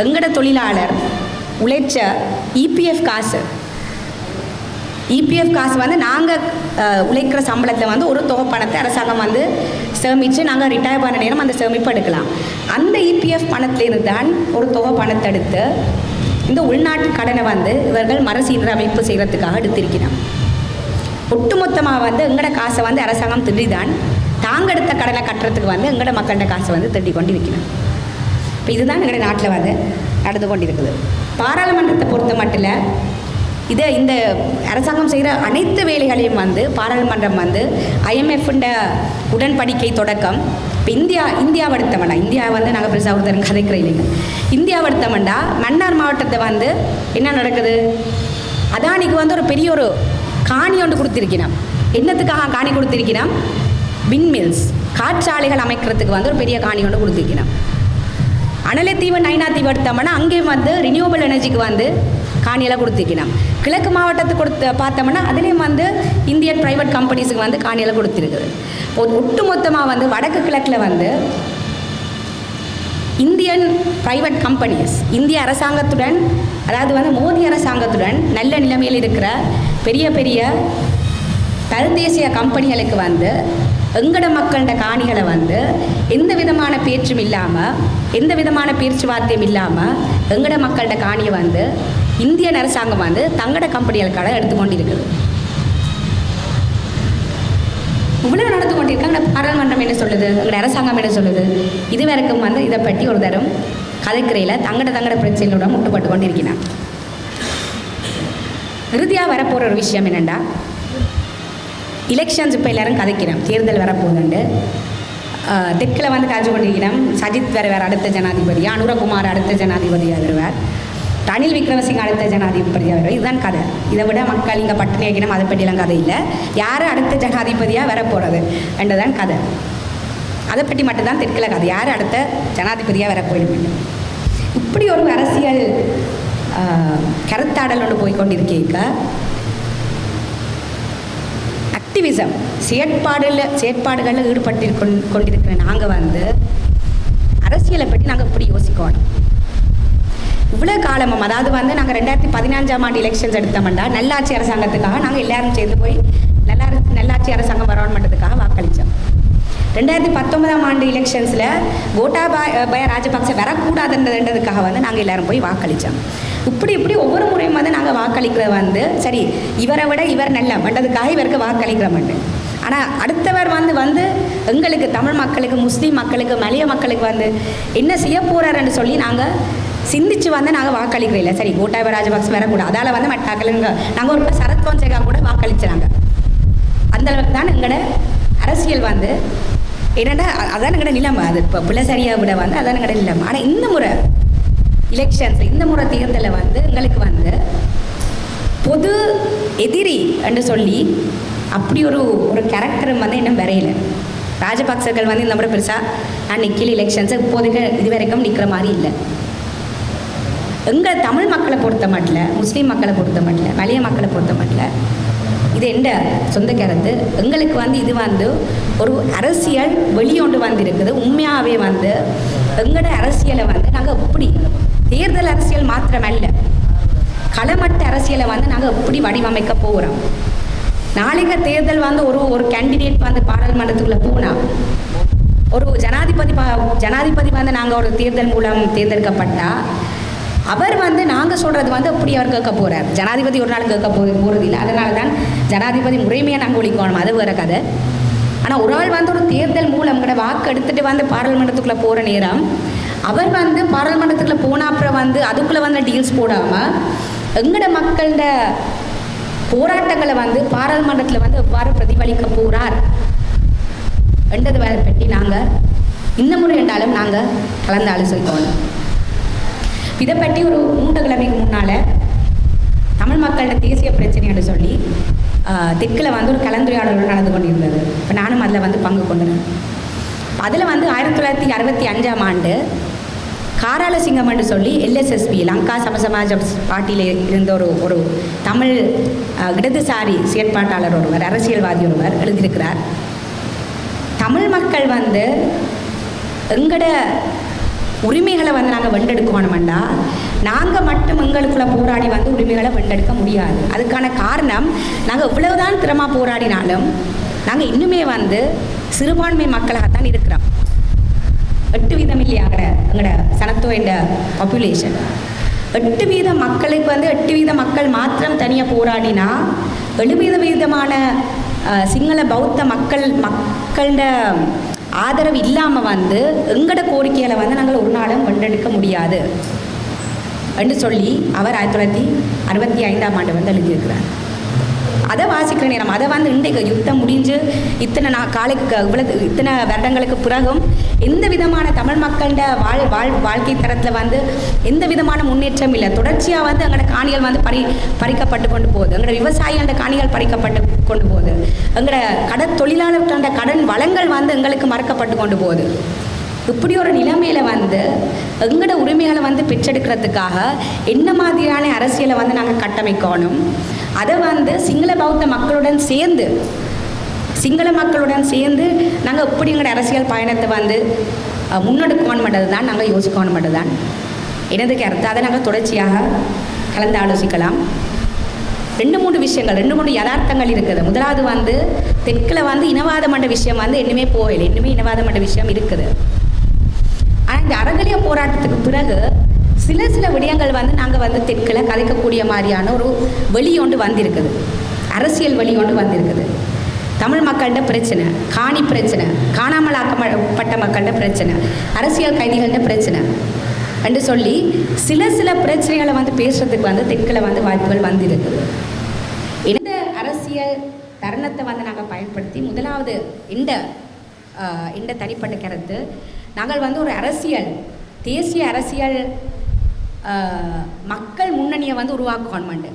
எங்கட தொழிலாளர் உழைச்ச இபிஎஃப் காசு வந்து நாங்கள் உழைக்கிற சம்பளத்தில் வந்து ஒரு தொகை பணத்தை அரசாங்கம் வந்து சேமித்து நாங்கள் ரிட்டையர் பண்ண நேரம் அந்த சேமிப்பு எடுக்கலாம். அந்த இபிஎஃப் பணத்திலிருந்து தான் ஒரு தொகை பணத்தை எடுத்து இந்த உள்நாட்டு கடனை வந்து இவர்கள் மறுசீரமைப்பு செய்கிறதுக்காக எடுத்திருக்கிறான். ஒட்டுமொத்தமாக வந்து எங்களோட காசை வந்து அரசாங்கம் திண்டிதான் தாங்க எடுத்த கடனை கட்டுறதுக்கு வந்து எங்களோட மக்களோட காசை வந்து திண்டி கொண்டு இருக்கிறோம். இப்போ இதுதான் எங்களோட நாட்டில் வந்து நடந்து கொண்டு இருக்குது. பாராளுமன்றத்தை பொறுத்த மட்டும் இந்த அரசாங்கம் செய்கிற அனைத்து வேலைகளையும் வந்து பாராளுமன்றம் வந்து IMF-ண்ட உடன்படிக்கை தொடக்கம் இப்போ இந்தியாவை எடுத்தவண்டா, இந்தியா வந்து நாங்கள் பெருசாக ஒருத்தர் கதைக்கிற இல்லைங்க, இந்தியாவை எடுத்தவண்டா மன்னார் மாவட்டத்தை வந்து என்ன நடக்குது, அதானிக்கு வந்து ஒரு பெரிய ஒரு காணி ஒன்று கொடுத்துருக்கிறோம். என்னத்துக்காக காணி கொடுத்துருக்கிறோம், விண்மில்ஸ் காற்றாலைகள் அமைக்கிறதுக்கு வந்து ஒரு பெரிய காணி ஒன்று கொடுத்துருக்கிறோம். அனலத்தீவு நைனாத்தீவு எடுத்தோம்னா அங்கேயும் வந்து ரினியூவபிள் எனர்ஜிக்கு வந்து காணியெல்லாம் கொடுத்துருக்கணும். கிழக்கு மாவட்டத்துக்கு பார்த்தோம்னா அதுலேயும் வந்து இந்தியன் ப்ரைவேட் கம்பெனிஸுக்கு வந்து காணியெல்லாம் கொடுத்துருக்குது. ஒட்டுமொத்தமாக வந்து வடக்கு கிழக்கில் வந்து இந்தியன் ப்ரைவேட் கம்பெனிஸ் இந்திய அரசாங்கத்துடன், அதாவது வந்து மோடி அரசாங்கத்துடன் நல்ல நிலைமையில் இருக்கிற பெரிய பெரிய தற்தேசிய கம்பெனிகளுக்கு வந்து எங்கட மக்களோட காணிகளை வந்து எந்த விதமான பேச்சும் இல்லாமல், எந்த விதமான பேச்சுவார்த்தையும் இல்லாமல் எங்கட மக்களோட காணியை வந்து இந்தியன் அரசாங்கம் வந்து தங்கட கம்பெனிகளுக்காக எடுத்துக்கொண்டு இருக்குது. இவ்வளோ நடந்து கொண்டிருக்காங்க. பாராளுமன்றம் என்ன சொல்லுது, எங்களோட அரசாங்கம் என்ன சொல்லுது, இது வரைக்கும் வந்து இதை பற்றி ஒரு தரம் கதைக்கிறையில் தங்கட பிரச்சனையோட முட்டுப்பட்டு கொண்டு இருக்கிறான். இறுதியாக வரப்போகிற ஒரு விஷயம் என்னென்னா, எலெக்ஷன்ஸ் இப்போ எல்லோரும் கதைக்கிறோம், தேர்தல் வரப்போகுதுண்டு. தெற்கில் வந்து காய்ச்சி கொண்டிருக்கிறோம். சஜித் வேறு அடுத்த ஜனாதிபதியாக, அனுரகுமார் அடுத்த ஜனாதிபதியாக வருவார், ரணில் விக்ரமசிங்க அடுத்த ஜனாதிபதியாக வருவார். இதுதான் கதை. இதை விட மக்கள் இங்கே பட்டினி வைக்கணும் அதை பற்றியெல்லாம் கதை இல்லை. யார் அடுத்த ஜனாதிபதியாக வரப்போகிறது என்றுதான் கதை. அதை பற்றி மட்டும்தான் தெற்கில் கதை, யார் அடுத்த ஜனாதிபதியாக வரப்போயிடும். இப்படி ஒரு அரசியல் கருத்தாடல் ஒன்று போய்கொண்டிருக்க ஆக்டிவிசம் செயற்பாடுகளில் ஈடுபட்டு கொண்டிருக்கிற நாங்கள் வந்து அரசியலை பற்றி நாங்கள் இப்படி யோசிக்கணும். இவ்வளோ காலமும், அதாவது வந்து நாங்கள் 2015ஆம் ஆண்டு எலெக்ஷன்ஸ் எடுத்தோம்னா நல்லாட்சி அரசாங்கத்துக்காக நாங்கள் எல்லாரும் சேர்ந்து போய் நல்லாட்சி அரசாங்கம் வரணும் பண்ணுறதுக்காக வாக்களித்தோம். 2019ஆம் ஆண்டு எலெக்ஷன்ஸில் கோட்டாபய ராஜபக்ச வரக்கூடாதுன்றதுக்காக வந்து நாங்கள் எல்லோரும் போய் வாக்களித்தோம். இப்படி ஒவ்வொரு முறையும் வந்து நாங்கள் வாக்களிக்கிறது வந்து சரி, இவரை விட இவர் நல்ல பண்ணுறதுக்காக இவருக்கு வாக்களிக்கிறோம்ட்டு. ஆனால் அடுத்தவர் வந்து எங்களுக்கு தமிழ் மக்களுக்கு, முஸ்லீம் மக்களுக்கு, மலைய மக்களுக்கு வந்து என்ன செய்ய போகிறாருன்னு சொல்லி நாங்கள் சிந்திச்சு வந்து நாங்கள் வாக்களிக்கிறோம். இல்லை சரி, கோட்டாபய ராஜபக்ச வரக்கூடாது, அதால் வந்து மட்டாக்களுங்க நாங்கள் ஒரு சரத் பொன்சேகா கூட வாக்களிச்சுறாங்க. அந்தளவுக்கு தான் எங்களோட அரசியல் வந்து என்னென்னா அதான் எங்களோட நிலைமை. அது இப்போ பிள்ளைசரியை விட வந்து அதான் எங்களோட நிலைமை. ஆனால் இந்த முறை எலெக்ஷன்ஸ், இந்த முறை தேர்தலில் வந்து எங்களுக்கு வந்து பொது எதிரி என்று சொல்லி அப்படி ஒரு கேரக்டரும் வந்து இன்னும் வரையில. ராஜபக்சர்கள் வந்து இந்த முறை பெருசாக நான் நிற்கல எலெக்ஷன்ஸை இப்போதைக்கு இது வரைக்கும் நிற்கிற மாதிரி இல்லை. எங்கள் தமிழ் மக்களை பொறுத்த மட்டும், முஸ்லீம் மக்களை பொறுத்த மட்டும், மலைய மக்களை பொறுத்த மட்டும், இது எந்த சொந்த கருத்து. எங்களுக்கு வந்து இது வந்து ஒரு அரசியல் வெளியொண்டு வந்திருக்குது. உண்மையாகவே வந்து எங்களோட அரசியலை வந்து நாங்கள் எப்படி தேர்தல் அரசியல் மாத்திரமல்ல, களமட்ட அரசியலை வந்து நாங்கள் எப்படி வடிவமைக்க போகிறோம். நாளைக்கு தேர்தல் வந்து ஒரு கேண்டிடேட் வந்து பாராளுமன்றத்துக்குள்ளே போனால், ஒரு ஜனாதிபதி வந்து நாங்கள் ஒரு தேர்தல் மூலம் தேர்ந்தெடுக்கப்பட்டால் அவர் வந்து நாங்கள் சொல்கிறது வந்து அப்படி அவர் கேட்க போகிறார். ஜனாதிபதி ஒரு நாள் கேட்க போகிறது இல்லை. அதனால தான் ஜனாதிபதி முறைமையை நாங்கள் ஒழிக்கணும், அது வேறு கதை. ஆனால் ஒரு ஆள் வந்து ஒரு தேர்தல் மூலம் கூட வாக்கு எடுத்துகிட்டு வந்து பாராளுமன்றத்துக்குள்ளே போகிற நேரம் அவர் வந்து பாராளுமன்றத்துக்குள்ளே போன அப்புறம் வந்து அதுக்குள்ளே வந்து டீல்ஸ் போடாமல் எங்களோட மக்களோட போராட்டங்களை வந்து பாராளுமன்றத்தில் வந்து எவ்வாறு பிரதிபலிக்க போகிறார் என்றது பற்றி நாங்கள் இந்த முறை என்றாலும் நாங்கள் கலந்து ஆலோசிக்கணும். இதை பற்றி ஒரு 3 கிழமைக்கு முன்னால் தமிழ் மக்களோட தேசிய பிரச்சனைன்னு சொல்லி தெற்கில் வந்து ஒரு கலந்துரையாடல் நடந்து கொண்டிருந்தது. இப்போ நானும் அதில் வந்து பங்கு கொண்டேன். அதில் வந்து 1965ஆம் ஆண்டு காராலசிங்கம் என்று சொல்லி LSSP லங்கா சமசமாஜ பார்ட்டியில் இருந்த ஒரு தமிழ் இடதுசாரி செயற்பாட்டாளர் ஒருவர், அரசியல்வாதி ஒருவர் எழுதியிருக்கிறார். தமிழ் மக்கள் வந்து எங்களோட உரிமைகளை வந்து நாங்கள் வெண்டெடுக்கணுமெண்டா நாங்கள் மட்டும் எங்களுக்குள்ளே போராடி வந்து உரிமைகளை வெண்டெடுக்க முடியாது. அதுக்கான காரணம் நாங்கள் இவ்வளவுதான் திறமாக போராடினாலும் நாங்கள் இன்னுமே வந்து சிறுபான்மை மக்களாகத்தான் இருக்கிறோம். 8% இல்லையாங்கிற எங்களோட சனத்தொகையோட பாப்புலேஷன் 8% மக்களுக்கு வந்து 8% மக்கள் மாத்திரம் தனியாக போராடினா 70% சிங்கள பௌத்த மக்களோட ஆதரவு இல்லாமல் வந்து எங்களோட கோரிக்கைகளை வந்து நாங்கள் ஒரு நாளும் வென்றெடுக்க முடியாது என்று சொல்லி அவர் 1965ஆம் ஆண்டு வந்து எழுதியிருக்கிறார். அதை வாசிக்கிற நேரம் அதை வந்து இன்றைக்கு யுத்தம் முடிஞ்சு இத்தனை இத்தனை வருடங்களுக்கு பிறகும் எந்த விதமான தமிழ் மக்களோட வாழ்க்கை தரத்தில் வந்து எந்த விதமான முன்னேற்றம் இல்லை. தொடர்ச்சியாக வந்து எங்களோட காணிகள் வந்து பறிக்கப்பட்டு கொண்டு போகுது. எங்களோட விவசாயிகளோட காணிகள் பறிக்கப்பட்டு கொண்டு போகுது. எங்களோட தொழிலாளர்களோட கடன் வளங்கள் வந்து எங்களுக்கு மறக்கப்பட்டு கொண்டு போகுது. இப்படி ஒரு நிலைமையில் வந்து எங்களோட உரிமைகளை வந்து பெற்றெடுக்கிறதுக்காக என்ன மாதிரியான அரசியலை வந்து நாங்கள் கட்டமைக்கணும், அதை வந்து சிங்கள பௌத்த மக்களுடன் சேர்ந்து நாங்கள் எப்படி எங்களோட அரசியல் பயணத்தை வந்து முன்னெடுக்கணும் மட்டும் தான் நாங்கள் யோசிக்கணும் மட்டும் தான் எனது கருத்து. அதை நாங்கள் தொடர்ச்சியாக கலந்து ஆலோசிக்கலாம். 2-3 விஷயங்கள் 2-3 யதார்த்தங்கள் இருக்குது. முதலாவது வந்து தெற்கில் வந்து இனவாதம் என்ற விஷயம் வந்து இன்னுமே போகலை. இன்னுமே இனவாதம் என்ற விஷயம் இருக்குது. ஆனால் இந்த அறகலிய போராட்டத்துக்கு பிறகு சில விடயங்கள் வந்து நாங்கள் வந்து தெற்கில் கதைக்கக்கூடிய மாதிரியான ஒரு வெளி ஒன்று வந்திருக்குது. அரசியல் வெளி ஒன்று வந்திருக்குது. தமிழ் மக்கள்கிட்ட பிரச்சனை, காணி பிரச்சனை, காணாமல் ஆக்கப்பட்ட மக்கள்கிட்ட பிரச்சனை, அரசியல் கைதிகள்கிட்ட பிரச்சனை என்று சொல்லி சில பிரச்சனைகளை வந்து பேசுறதுக்கு வந்து தெற்கில் வந்து வாய்ப்புகள் வந்திருக்குது. இந்த அரசியல் தருணத்தை வந்து நாங்கள் பயன்படுத்தி முதலாவது இந்த தனிப்பட்ட கருத்து நாங்கள் வந்து ஒரு தேசிய அரசியல் மக்கள் முன்னணியை வந்து உருவாக்கணுமாண்டு.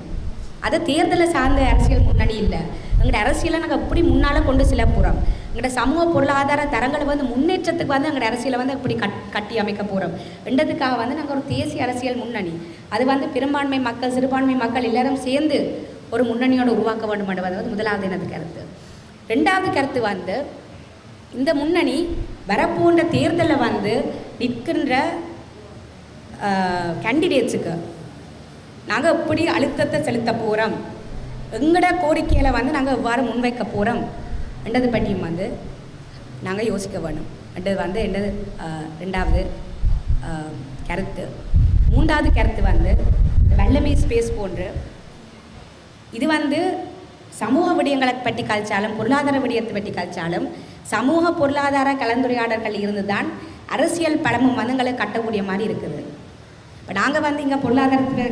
அது தேர்தலை சார்ந்த அரசியல் முன்னணி இல்லை. எங்களோட அரசியலை நாங்கள் எப்படி முன்னால் கொண்டு செல்ல போகிறோம், எங்களோட சமூக பொருளாதார தரங்களை வந்து முன்னேற்றத்துக்கு வந்து எங்களோட அரசியலை வந்து எப்படி கட்டி அமைக்க போகிறோம் என்றதுக்காக வந்து நாங்கள் ஒரு தேசிய அரசியல் முன்னணி, அது வந்து பெரும்பான்மை மக்கள் சிறுபான்மை மக்கள் எல்லாரும் சேர்ந்து ஒரு முன்னணியோடு உருவாக்க வேண்டும் என்பது வந்து முதலாவது எனது கருத்து. 2வது கருத்து வந்து இந்த முன்னணி வரப்போன்ற தேர்தலில் வந்து நிற்கின்ற கேண்டிடேட்ஸுக்கு நாங்கள் எப்படி அழுத்தத்தை செலுத்த போகிறோம், எங்களோட கோரிக்கைகளை வந்து நாங்கள் எவ்வாறு முன்வைக்க போகிறோம் என்றது பற்றியும் வந்து நாங்கள் யோசிக்க வேணும் என்றது வந்து என்னது 2வது கருத்து. 3வது கருத்து வந்து வல்லமை ஸ்பேஸ் போன்று இது வந்து சமூக விடயங்களை பற்றி கழிச்சாலும் பொருளாதார விடயத்தை பற்றி கழிச்சாலும் சமூக பொருளாதார கலந்துரையாடல்கள் இருந்து தான் அரசியல் பலமும் வந்து எங்களை கட்டக்கூடிய மாதிரி இருக்குது. இப்போ நாங்கள் வந்து இங்கே பொருளாதாரத்தை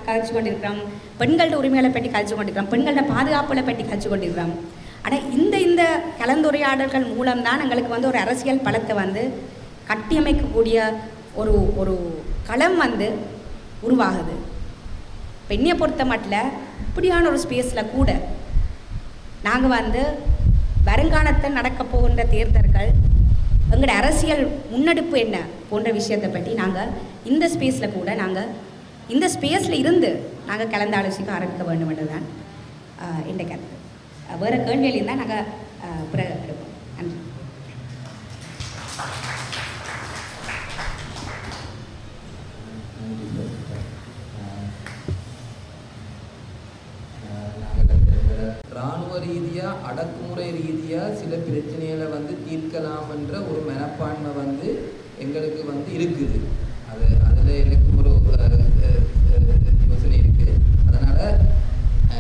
கழிச்சு கொண்டிருக்கிறோம், பெண்களோட உரிமைகளை பற்றி கழிச்சு கொண்டிருக்கிறோம், பெண்களோட பாதுகாப்புகளை பற்றி கழிச்சு கொண்டிருக்கிறோம். ஆனால் இந்த கலந்துரையாடல்கள் மூலம்தான் எங்களுக்கு வந்து ஒரு அரசியல் பலத்தை வந்து கட்டியமைக்கக்கூடிய ஒரு களம் வந்து உருவாகுது. பெண்ணியை பொறுத்த மட்டும் இப்படியான ஒரு ஸ்பேஸில் கூட நாங்கள் வந்து வருங்காலத்தில் நடக்க போகின்ற தேர்தல்கள் எங்களோட அரசியல் முன்னெடுப்பு என்ன போன்ற விஷயத்தை பற்றி நாங்கள் இந்த ஸ்பேஸில் கூட நாங்கள் இந்த ஸ்பேஸில் இருந்து நாங்கள் கலந்தாலோசிக்க ஆரம்பிக்க வேண்டும் என்றுதான் என்ற கருத்து. வேறு கேள்விகள் இருந்தால் நாங்கள் பிறகு எடுப்போம். நன்றி. இராணுவ ரீதியாக அடக்குமுறை ரீதியாக சில பிரச்சனைகளை வந்து தீர்க்கலாம் என்ற ஒரு மனப்பான்மை வந்து எங்களுக்கு வந்து இருக்குது. அதில் எனக்கு ஒரு யோசனை இருக்குது. அதனால்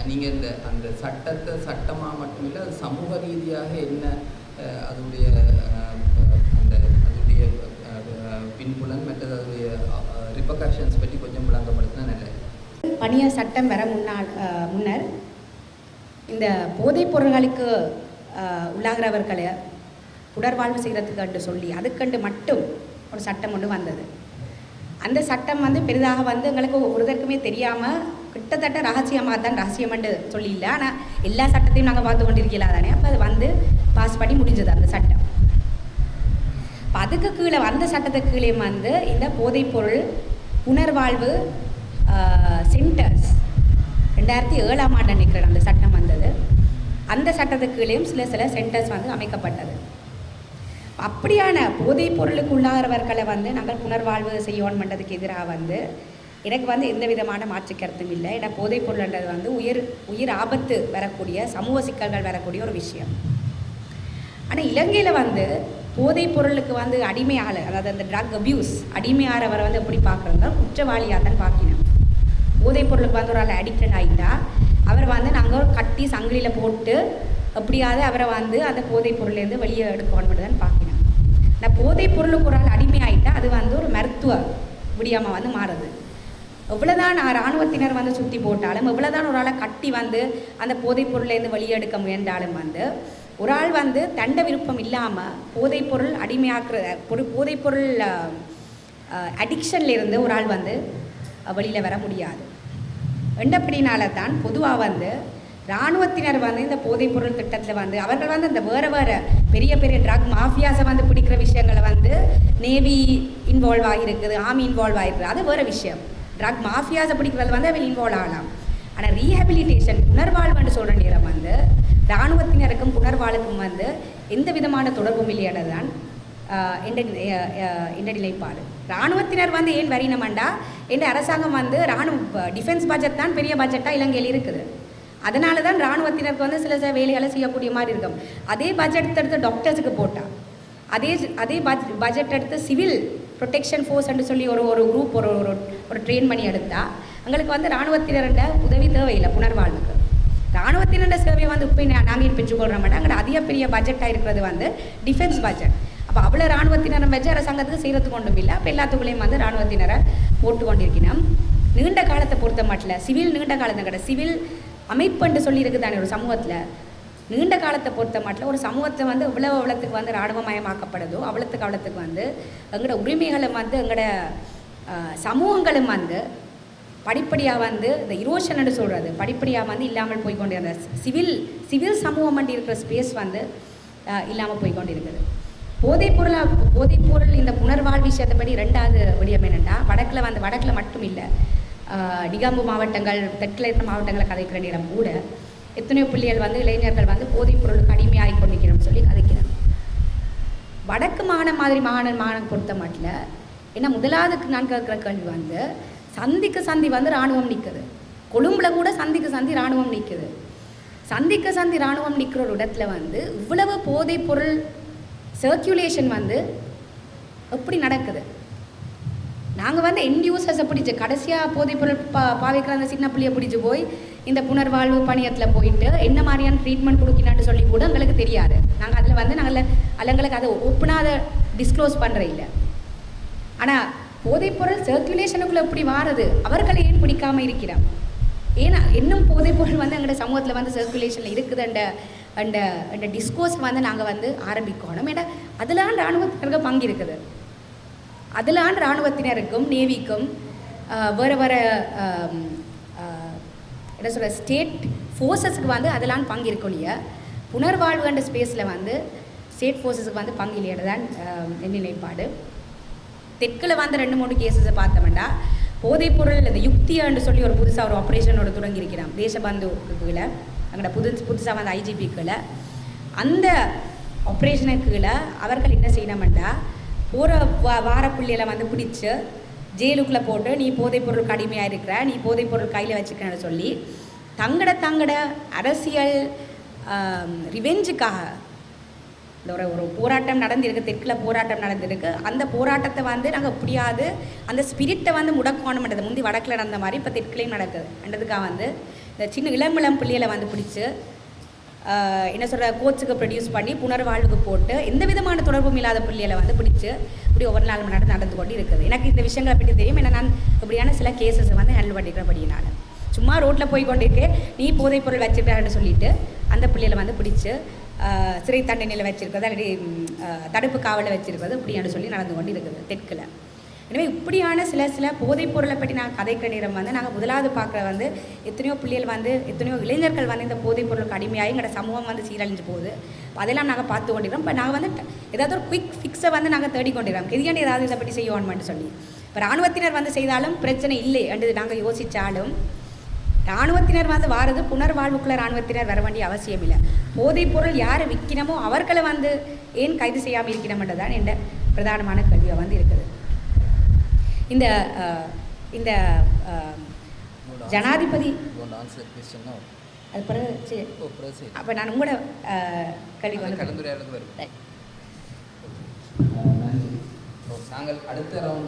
நீங்கள் அந்த சட்டத்தை சட்டமாக மட்டுமில்லை, அது சமூக ரீதியாக என்ன அதனுடைய அதனுடைய பின்புலன் மற்றது அதனுடைய ரிப்பர்கஷன்ஸ் பற்றி கொஞ்சம் விளங்கப்படுத்தினா நல்லது. பணிய சட்டம் வர முன்னர் இந்த போதைப் பொருள்களுக்கு உள்ளாகிறவர்களை உடற்வாழ்வு செய்கிறதுக்கு என்று சொல்லி அதுக்கண்டு மட்டும் ஒரு சட்டம் ஒன்று வந்தது. அந்த சட்டம் வந்து பெரிதாக வந்து எங்களுக்கு ஒருதற்குமே தெரியாமல் கிட்டத்தட்ட ரகசியமாக தான், ரகசியம் என்று சொல்லி இல்லை, ஆனால் எல்லா சட்டத்தையும் நாங்கள் பார்த்து கொண்டிருக்கலாம் தானே. அப்போ அது வந்து பாஸ் பண்ணி முடிஞ்சது அந்த சட்டம். இப்போ அதுக்கு கீழே அந்த சட்டத்துக்கு கீழே வந்து இந்த போதைப்பொருள் புனர்வாழ்வு சென்டர்ஸ் 2007ஆம் ஆண்டு நிற்கிற அந்த சட்டம் வந்தது. அந்த சட்டத்துக்கு கீழேயும் சில சென்டர்ஸ் வந்து அமைக்கப்பட்டது. அப்படியான போதைப் பொருளுக்கு உள்ளாகிறவர்களை வந்து நாங்கள் புனர்வாழ்வு செய்யணும் பண்ணுறதுக்கு எதிராக வந்து எனக்கு வந்து எந்த விதமான மாற்று கருத்தும் இல்லை. ஏன்னா போதைப் பொருள்ன்றது வந்து உயிர் ஆபத்து வரக்கூடிய சமூக சிக்கல்கள் வரக்கூடிய ஒரு விஷயம். ஆனால் இலங்கையில் வந்து போதைப் பொருளுக்கு வந்து அடிமையாளர், அதாவது அந்த ட்ரக் அபியூஸ் அடிமையாகிறவரை வந்து எப்படி பார்க்குறோங்க, குற்றவாளியாக தான் பார்க்கணும். போதைப் பொருளுக்கு வந்து ஒரு ஆள் அடிக்டட் ஆகிட்டா அவரை வந்து நாங்கள் கட்டி சங்கிலியில் போட்டு எப்படியாவது அவரை வந்து அந்த போதைப் பொருள்லேருந்து வெளியே எடுக்கணும்னு தான் பார்க்கணும். நான் போதைப் பொருளுக்கு ஒரு ஆள் அடிமையாகிட்டா அது வந்து ஒரு மருத்துவ விடியாமல் வந்து மாறுது. எவ்வளோதான் இராணுவத்தினர் வந்து சுற்றி போட்டாலும், எவ்வளோதான் ஒரு ஆளை கட்டி வந்து அந்த போதைப் பொருள்லேருந்து வெளியே எடுக்க முயன்றாலும் வந்து ஒரு ஆள் வந்து தண்ட விருப்பம் இல்லாமல் போதைப் பொருள் அடிமையாக்குற போதைப் பொருள் அடிக்ஷன்லேருந்து ஒரு ஆள் வந்து வெளியில் வர முடியாது. அப்படினால தான் பொதுவாக வந்து இராணுவத்தினர் வந்து இந்த போதைப்பொருள் திட்டத்தில் வந்து அவர்கள் வந்து இந்த வேறு பெரிய ட்ரக் மாஃபியாஸை வந்து பிடிக்கிற விஷயங்களை வந்து நேவி இன்வால்வ் ஆகியிருக்குது, ஆர்மி இன்வால்வ் ஆகிருக்குது, அது வேறு விஷயம். ட்ரக் மாஃபியாஸை பிடிக்கிறது வந்து அவள் இன்வால்வ் ஆகலாம். ஆனால் ரீஹபிலிட்டேஷன் புனர்வாழ்வுன்னு சொல்கிற நேரம் வந்து இராணுவத்தினருக்கும் புனர்வாழ்வுக்கும் வந்து எந்த விதமான தொடர்பும் இல்லையானது தான் என்ற நிலைப்பாடு. இராணுவத்தினர் வந்து ஏன் வரினமாண்டா என்ற அரசாங்கம் வந்து டிஃபென்ஸ் பட்ஜெட் தான் பெரிய பட்ஜெட்டாக இலங்கையில் இருக்குது. அதனால தான் இராணுவத்தினருக்கு வந்து சில வேலைகளை செய்யக்கூடிய மாதிரி இருக்கும். அதே பட்ஜெட் எடுத்து டாக்டர்ஸுக்கு போட்டால், அதே பட்ஜெட் எடுத்து சிவில் ப்ரொடெக்ஷன் ஃபோர்ஸ்ன்னு சொல்லி ஒரு குரூப் ஒரு ட்ரெயின் பண்ணி எடுத்தால் எங்களுக்கு வந்து இராணுவத்தினர்கிட்ட உதவி தேவையில்லை. புனர்வாழ்வுக்கு இராணுவத்தினர் சேவையை வந்து இப்போ நாங்கள் பெற்றுக்கொள்கிற மாட்டோம். அங்கே அதிக பெரிய பட்ஜெட்டாக இருக்கிறது வந்து டிஃபென்ஸ் பட்ஜெட். அப்போ அவ்வளோ இராணுவத்தினரை வச்சு அரசாங்கத்துக்கு செய்கிறதுக்கு கொண்டும் இல்லை. அப்போ எல்லாத்துக்குள்ளேயும் வந்து இராணுவத்தினரை போட்டு கொண்டிருக்கணும். நீண்ட காலத்தை பொறுத்த மட்டும் சிவில் நீண்ட காலத்தை கிடையாது, சிவில் அமைப்புன்னு சொல்லியிருக்கு தானே ஒரு சமூகத்தில். நீண்ட காலத்தை பொறுத்த மட்டும் ஒரு சமூகத்தை வந்து எவ்வளோத்துக்கு வந்து இராணுவமயமாக்கப்படுதோ அவ்வளோத்துக்கு வந்து எங்களோட உரிமைகளும் வந்து எங்களோட சமூகங்களும் வந்து படிப்படியாக வந்து இந்த இரோஷன்னு சொல்கிறது படிப்படியாக வந்து இல்லாமல் போய்கொண்டே அந்த சிவில் சமூகம் வந்து இருக்கிற ஸ்பேஸ் வந்து இல்லாமல் போய்கொண்டிருக்குது. போதைப்பொருள் இந்த புனர்வாழ் விஷயத்தைப்படி ரெண்டாவது விடயம் என்னென்னா, வடக்கில் மட்டும் இல்லை, நிகாம்பு மாவட்டங்கள் தெற்கில் இருக்கிற மாவட்டங்களை கதைக்கிற நேரம் கூட எத்தனையோ பிள்ளைகள் வந்து இளைஞர்கள் வந்து போதைப்பொருளுக்கு அடிமையாகி கொண்டிருக்கிறோம்னு சொல்லி கதைக்கிறாங்க. வடக்கு மாகாணம் பொறுத்த மட்டும் ஏன்னா முதலாவதுக்கு நான் கேட்குற கேள்வி வந்து சந்திக்கு சந்தி வந்து இராணுவம் நிற்குது. கொழும்புல கூட சந்திக்கு சந்தி இராணுவம் நிற்குது. சந்திக்கு சந்தி இராணுவம் நிற்கிற ஒரு இடத்துல வந்து இவ்வளவு போதைப்பொருள் சர்க்குலேஷன் வந்து எப்படி நடக்குது? நாங்கள் வந்து எண்ட் யூசர்ஸை பிடிச்சி கடைசியாக போதைப்பொருள் பாவிக்கிற அந்த சின்ன பிள்ளையை பிடிச்சி போய் இந்த புனர்வாழ்வு பணியத்தில் போயிட்டு என்ன மாதிரியான ட்ரீட்மெண்ட் கொடுக்கலான்னு சொல்லி கூட எங்களுக்கு தெரியாது. நாங்கள் அதில் வந்து எங்களுக்கு அதை ஓப்பனாக அதை டிஸ்க்ளோஸ் பண்ணுற இல்லை. ஆனால் போதைப்பொருள் சர்க்குலேஷனுக்குள்ளே எப்படி வாரது, அவர்களை ஏன் பிடிக்காமல் இருக்கிறோம்? ஏன்னா இன்னும் போதைப்பொருள் வந்து எங்களோட சமூகத்தில் வந்து சர்க்குலேஷனில் இருக்குதுன்ற அந்த டிஸ்கோர்ஸ் வந்து நாங்கள் வந்து ஆரம்பிக்கணும். ஏன்னா அதெல்லாம் இராணுவத்தினருக்கு பங்கு இருக்குது. அதெல்லாம் இராணுவத்தினருக்கும் நேவிக்கும் வேறு என்ன சொல்கிற ஸ்டேட் ஃபோர்ஸஸுக்கு வந்து அதெல்லாம் பங்கு இருக்கொழிய புனர்வாழ்வுன்ற ஸ்பேஸில் வந்து ஸ்டேட் ஃபோர்ஸஸுக்கு வந்து பங்கு இல்லையது தான் என் நிலைப்பாடு. தெற்கில் வந்து 2-3 கேஸஸை பார்த்தோம்னா போதைப்பொருள் இந்த யுக்தியான்னு சொல்லி ஒரு புதுசாக ஒரு ஆப்ரேஷனோட தொடங்கியிருக்கிறான் தேசபந்துக்கு கீழே அங்கே புதுசாக வந்து ஐஜிபிக்குள்ள. அந்த ஆப்ரேஷனுக்கு கீழே அவர்கள் என்ன செய்யணும்னா போகிற வார புள்ளிகளை வந்து பிடிச்சி ஜெயிலுக்குள்ளே போட்டு நீ போதைப்பொருள் கடுமையாக இருக்கிற, நீ போதைப்பொருள் கையில் வச்சுக்கிறன்னு சொல்லி தங்கட அரசியல் ரிவெஞ்சுக்காக இந்த ஒரு போராட்டம் நடந்திருக்கு, தெற்கில் போராட்டம் நடந்திருக்கு. அந்த போராட்டத்தை வந்து நாங்கள் எப்படியாவது அந்த ஸ்பிரிட்டை வந்து முடக்கணும்ன்றது முந்தி வடக்கில் நடந்த மாதிரி இப்போ தெற்கிலையும் நடக்குதுன்றதுக்காக வந்து இந்த சின்ன இளம் பிள்ளைகளை வந்து பிடிச்சி என்ன சொல்கிற கோச்சுக்கு ப்ரொடியூஸ் பண்ணி புனர்வாழ்வுக்கு போட்டு எந்த விதமான தொடர்பும் இல்லாத பிள்ளைகளை வந்து பிடிச்சி இப்படி ஒவ்வொரு நாள் நடந்து கொண்டு இருக்குது. எனக்கு இந்த விஷயங்களை பற்றி தெரியும். ஏன்னா நான் இப்படியான சில கேசஸை வந்து ஹேண்டில் பண்ணிக்கிறபடினால சும்மா ரோட்டில் போய் கொண்டிருக்கு நீ போதைப்பொருள் வச்சுருக்காருன்னு சொல்லிட்டு அந்த பிள்ளைகளை வந்து பிடிச்சி சிறை தண்டனையில் வச்சுருக்கிறது அல்லது தடுப்பு காவலில் வச்சுருக்கிறது இப்படின்னு சொல்லி நடந்து கொண்டு இருக்குது தெற்கில். எனவே இப்படியான சில போதைப் பொருளை பற்றி நாங்கள் கதைக்கிற நேரம் வந்து நாங்கள் முதலாவது பார்க்குற வந்து எத்தனையோ பிள்ளைகள் வந்து எத்தனையோ இளைஞர்கள் வந்து இந்த போதைப் பொருளுக்கு அடிமையாகி எங்களோட சமூகம் வந்து சீரழிஞ்சு போகுது. அதெல்லாம் நாங்கள் பார்த்து கொண்டிருக்கோம். இப்போ நாங்கள் வந்து ஏதாவது ஒரு குயிக் ஃபிக்ஸை வந்து நாங்கள் தேடிக்கொண்டிருக்கோம். எதியாண்டு ஏதாவது இதை பற்றி செய்வோம்னு சொல்லி இப்போ இராணுவத்தினர் வந்து செய்தாலும் பிரச்சனை இல்லை என்று நாங்கள் யோசித்தாலும் இராணுவத்தினர் வந்து வாரது புனர்வாழ்வுக்குள்ள இராணுவத்தினர் வர வேண்டிய அவசியம் இல்லை. போதைப் பொருள் யார் விற்கணுமோ அவர்களை வந்து ஏன் கைது செய்யாமல் இருக்கணும்ன்றது தான் என்ற பிரதானமான கேள்வியாக வந்து இருக்குது. இந்த இந்த ஜனாதிபதி அது பிறகு அப்போ நான் உங்களோட கேள்வி வந்து கலந்துரையாடலுக்கு வருவோம். நாங்கள் அடுத்த ரவுண்ட்